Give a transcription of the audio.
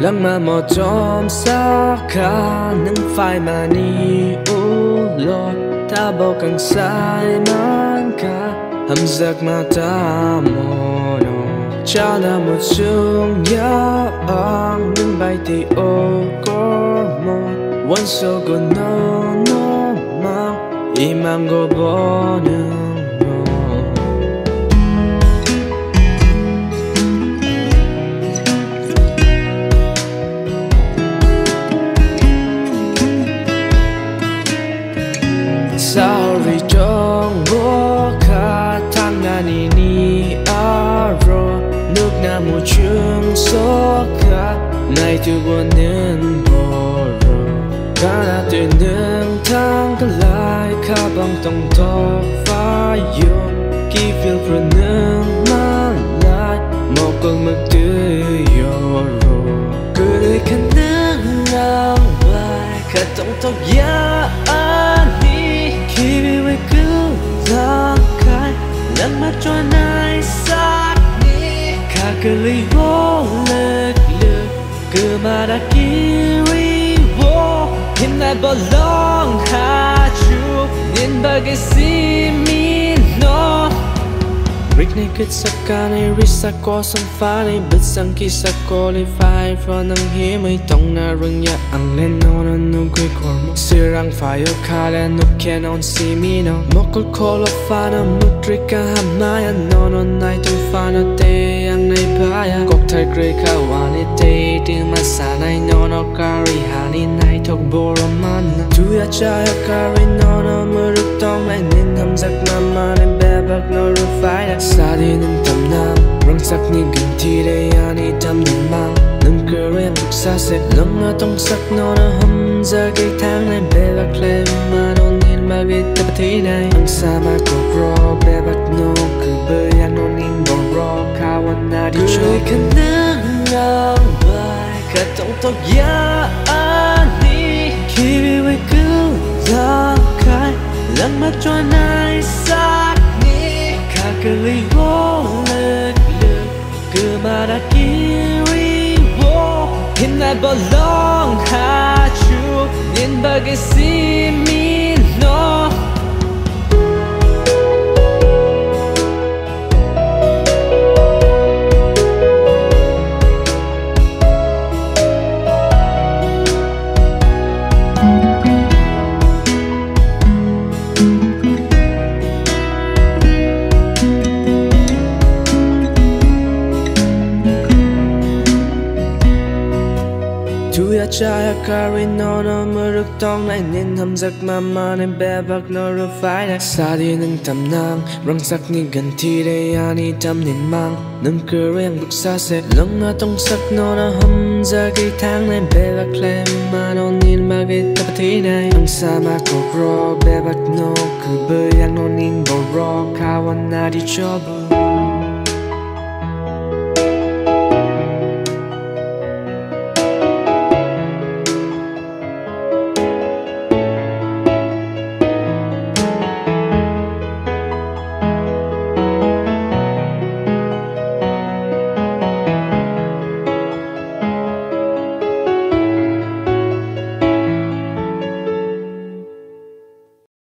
lăng mà mò trôm xa khá nâng phai mà ni u lo ta bao càng sai man cả hầm giặc mà ta mò nó cha là một chương nhớ ang nâng bay thì ô có mò one so go no no ma imang go bo no Sorry trong vô khá thang nga ni ni aro nước na một chương số khá này từ buồn nên bồ rồ khá là từ nâng thang cả lại khá bằng tổng thọ phá dùng khi phiêu phù nâng mang lại một con mực tươi yo rồ cứ đời khá nâng ngang vai khá tổng thọ giá khi bị với cứ ra khai lắng mắt cho nai sát đi khá cứ lý vô lực lực cứ mà đã kiri vô hiện nay bỏ lòng khá chụp nên bà cái gì mình nó Rick này kết sắc ca này Rick sắc có sân phá này bứt sang khi sắc có lấy phai phá năng hiế mấy tông na rừng ya ăn lên nó nó quay khỏi một sự răng phải ở khá lên nó khen on si mi nó một cột khô lo phá nó một trick ca hàm mai ăn nó này tôi phá nó tê ăn này phá ya cột thay kề khá hoa này tê tiếng mà xa này nó cari hà này thuộc bồ roman tôi ya cha ya cari nó mơ được tông này nên thầm giặc mà này bé bạc nó được phái xa đi nên tầm nam răng sắc như gần thì đây ani tâm đừng mang nâng cơ em được xa sẽ lắm ở trong sắc nó hâm ra cái tháng này bé bạc lên mà nó nhìn mà biết tập thế này anh xa mà có ro bé bạc nó cứ bơi ăn nó nhìn bỏ ro kawan na đi chơi khăn nắng ngang vai khát trong tóc giá ani khi bị với cứ ra khai lắng mắt cho nai sát cứ lý vô lực lực cứ mà đã kiri vô hiện nay bỏ lòng khá chụp nên bà cái gì mình nó Chaya kari nó mơ được tông này nên thầm giặc mà nên bé bạc nó được phái này xa đi nâng tầm nang răng sắc như gần thì đây ani tâm nên mang nâng cơ em được xa sẽ lông ở trong sắc nó hâm ra cái tháng này bé bạc lên mà nó nhìn mà cái tập thế này anh xa mà có ro bé bạc nó cứ bơi ăn nó nhìn bỏ ro kawan na đi cho bờ